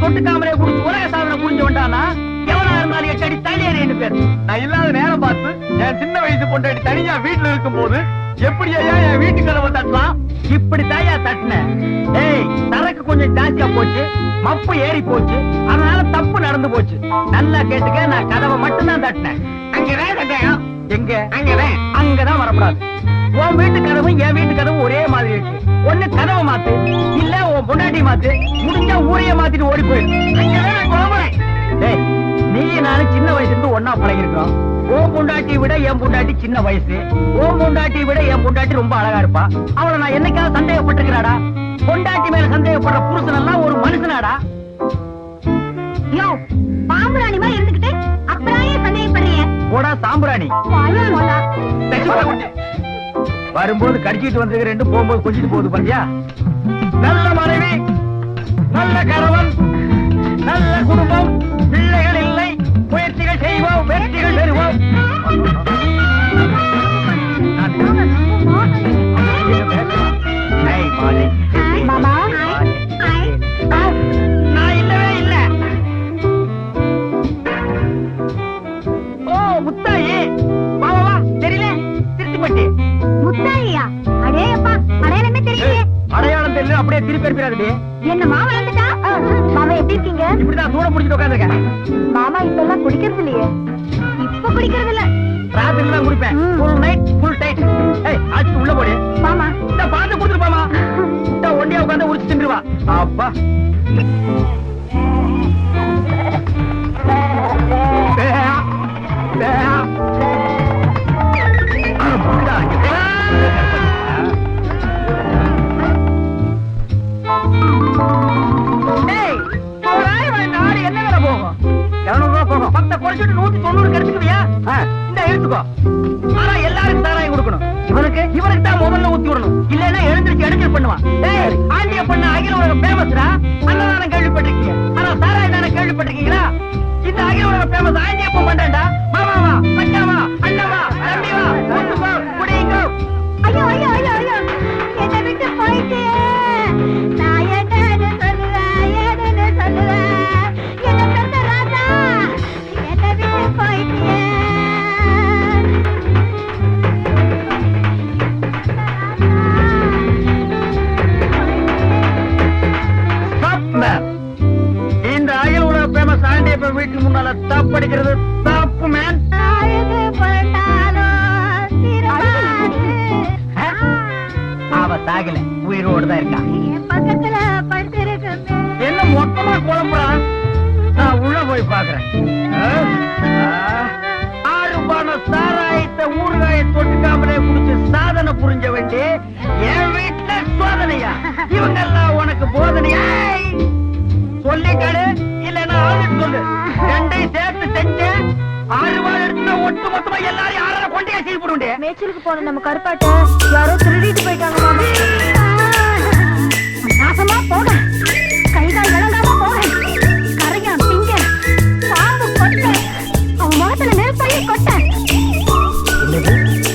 தொட்டுக்காமலே குடிச்சு உலக சாதனை புரிஞ்சு வந்தானா எவனா இருந்தாலும் 8 அடி தனியேன்னு பேர். நான் இல்லாத நேரம் பார்த்து என் சின்ன வயசு பொண்டாட்டி தனியா வீட்டுல இருக்கும் போது எப்படி ஐயா என் வீட்டு கதவை தட்டலாம்? இப்படி தாயா தட்டின. ஏய், சரக்கு கொஞ்சம் ஜாஸ்தியா போச்சு, மப்பு ஏறி போச்சு, அதனால தப்பு நடந்து போச்சு. நல்லா கேட்டுக்க, நான் கதவை மட்டும் தான் தட்டினேன். அங்கதான் சந்தேகம். எங்க? அங்கதான் வரக்கூடாது. உன் வீட்டு கதவும் என் வீட்டு கதவும் ஒரே மாதிரி இருக்கு. ஒண்ணு கதவை மாத்து, இல்ல உன் பொண்டாட்டி மாத்து, முடிஞ்சா ஊரைய மாத்திட்டு ஓடி போயிடு. அங்கதான் குழம்புறேன். டேய், நீ நானும் சின்ன வயசுல இருந்து ஒன்னா பழகிருக்கோம். உன் பொண்டாட்டியை விட என் பொண்டாட்டி சின்ன வயசு, உன் பொண்டாட்டியை விட என் பொண்டாட்டி ரொம்ப அழகா இருப்பா. அவளை நான் என்னைக்காவது சந்தேகப்பட்டிருக்கிறாடா? பொண்டாட்டி மேல சந்தேகப்படுற புருஷன் எல்லாம் ஒரு மனுஷனாடா? பாம்புராணி மாதிரி இருந்துகிட்டு அப்புறம் சந்தேகப்படுறீங்க? போடா சாம்பிராணி. வரும்போது கடிச்சிட்டு வந்திருக்க ரெண்டு, போகும்போது கொஞ்சிட்டு போகுது பாத்தியா? நல்ல மனைவி, நல்ல கணவன், நல்ல குடும்பம், பிள்ளைகள் இல்லை, முயற்சிகள் செய்வோம், வெற்றிகள் பெறுவோம். நான் இல்லவே இல்ல. ஓ முத்தாயி, வா வா, தெரியல, திருச்சிப்பட்டி. முத்தாயியா? அடேப்பா, அடையாளமே தெரியலையே. அடையாளம் தெரியல, அப்படியே திருப்பி இருப்பிடாது. என்ன மாமா வந்துட்டா? மாமா எப்படி இருக்கீங்க? இப்படிதான் தூர முடிச்சுட்டு உட்காந்துருக்கேன். மாமா இப்ப எல்லாம் குடிக்கிறது இல்லையே. இப்ப குடிக்கிறது இல்ல, ராத்திரி தான் குடிப்பேன். Full night full tight. ஏய், ஆச்சு உள்ள போடு மாமா. இந்த பாத்து கொடுத்துருப்பாமா. இந்த ஒண்டியா உட்காந்து உரிச்சு தின்றுவா. அப்பா என்ன வேலை போகும்? 200 ரூபாய் போகும். 10 குறைச்சிட்டு 190 கிடைச்சுக்குவியா? இந்த எடுத்துக்கோ. ஆனா எல்லாருக்கும் சாராயம் கொடுக்கணும். இவனுக்கு தான் முதல்ல ஊத்தி விடணும். இல்லன்னா எழுந்திருச்சு எடுத்து பண்ணுவான். ஏய், ஆண்டிய பண்ண அகில உலக பேமஸ்ரா. அன்னதானம் கேள்விப்பட்டிருக்கீங்க, ஆனா சாராயம் தானே கேள்விப்பட்டிருக்கீங்களா? இந்த அகில உலக பேமஸ் ஆண்டியப்ப பண்றேன்டா. மாமாவா, மச்சாவா, அண்ணவா, தம்பிவா, கூட்டுப்பா, குடிங்க. ஐயோ ஐயோ ஐயோ ஐயோ, என்ன விட்டு போயிட்டே. நான் என்னன்னு சொல்லுவேன், ஏதுன்னு சொல்லுவேன். என்ன பெத்த ராஜா, என்ன விட்டு போயிட்டே. இந்த அகில உலக பேமஸ் ஆண்டியப்ப வீட்டுக்கு முன்னால தப்படிக்கிறது தப்பு மேன். அவ சாகல, உயிரோடு தான் இருக்கா. பக்கத்துல படுத்திருக்க என்ன மொத்தமா குழம்புறான்? நான் உள்ள போய் பாக்குறேன். 6 பான சாராயத்தை ஊறுகாய தொட்டுக்காமலே குடிச்சு சாதனை புரிஞ்ச வேண்டி என் வீட்டுல சோதனையா? இவங்க எல்லாம் உனக்கு போதனையா? சொல்லிட்டாரு, இல்லன்னா ஆளுன்னு சொல்லு. ரெண்டையும் சேர்த்து செஞ்சு 6 ரூபாய் எடுத்து ஒட்டு மொத்தமா எல்லாரும் 6 கொண்டையா செய்து போடுண்டே. மேய்ச்சலுக்கு போன நம்ம கருப்பாட்ட யாரோ திருடிட்டு போயிட்டாங்க. நாசமா போக, கை கால் விளங்காம போக, கரையா திங்க, பாம்பு கொட்ட, அவன் முகத்துல நெருப்பள்ளி கொட்ட.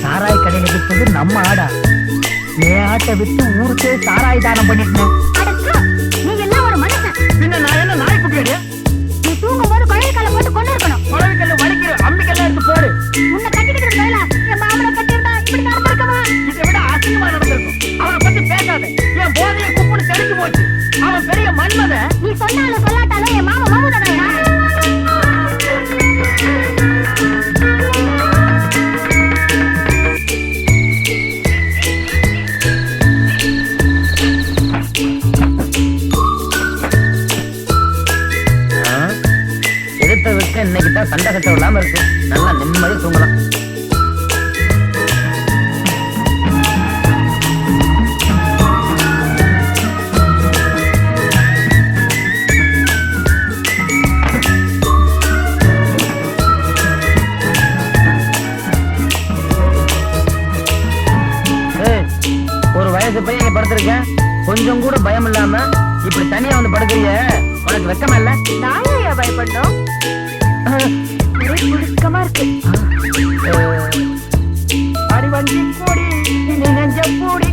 சாராய் கடையில விற்றது நம்ம ஆடா? என் ஆட்டை வித்து ஊருக்கே சாராய் தானம் பண்ணிட்டேன். நீ எல்லாம் ஒரு மனுஷன். பின்ன நான் என்ன நாய்க்குட்டியடி? நீ தூங்கும் போது குழல் காலை போட்டு கொண்டு இருக்கணும். குழல் கல்லு வலிக்கிற அம்மிக்கெல்லாம் எடுத்து போடு. உன்னை கட்டிக்கிட்டு மேல என் மாமனை கட்டியிருந்தா இப்படி நடந்திருக்கமா? இதை விட அசிங்கமா நடந்திருக்கும். அவனை பத்தி பேசாத. என் போதைய குப்புன்னு தெரிஞ்சு போச்சு. அவன் பெரிய மன்மத. நீ சொன்னாலும் சொல்லாட்டாலும் என் மாமா மாமுதானா? எடுத்த விட்டு இன்னைக்குதான் சண்டை கட்ட இல்லாம இருக்கு. நல்லா நிம்மதி தூங்கலாம். ஒரு வயசு பையன் படுத்திருக்கேன், கொஞ்சம் கூட பயம் இல்லாம இப்படி தனியா வந்து படுக்கிறிய, உனக்கு வெக்கமா இல்ல? நாயா பயப்படணும்? புழுக்கமா இருக்கு. அடி வண்டி கூடி நெஞ்ச கூடி.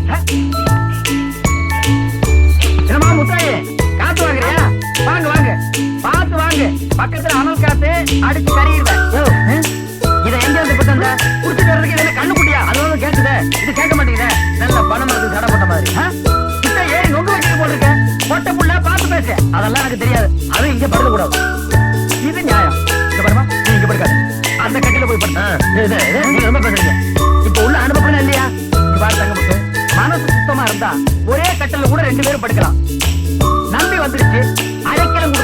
என்னமா முத்தாயே, காத்து வாங்குறியா? வாங்க வாங்க. பக்கத்துல அனல் காத்து அடிச்சு கறிடுவேன். இதை எங்க இருந்து பத்தந்த குடிச்சிட்டு வர்றதுக்கு இதுல கண்ணு குட்டியா? அதோட கேக்குதே, இது கேட்க மாட்டேங்குதே. நல்ல பணம் இருக்கு சடை போட்ட மாதிரி. கிட்ட ஏறி நொங்கு வச்சுட்டு போட்டிருக்க. பொட்ட புள்ள பார்த்து பேசு. அதெல்லாம் எனக்கு தெரியாது. அது இங்க படுக்க கூடாது. இது நியாயம். இங்க பாருமா, நீ இங்க படுக்காத. அந்த கட்டில போய் படுத்து. நீங்க ரொம்ப பேசுறீங்க. இப்ப உள்ள அனுபவம் இல்லையா? இங்க பாரு தங்கமுத்து, மனசு சுத்தமா இருந்தா ஒரே கட்டில கூட 2 பேரும் படுக்கலாம். நம்பி வந்துருச்சு, அரைக்கலம்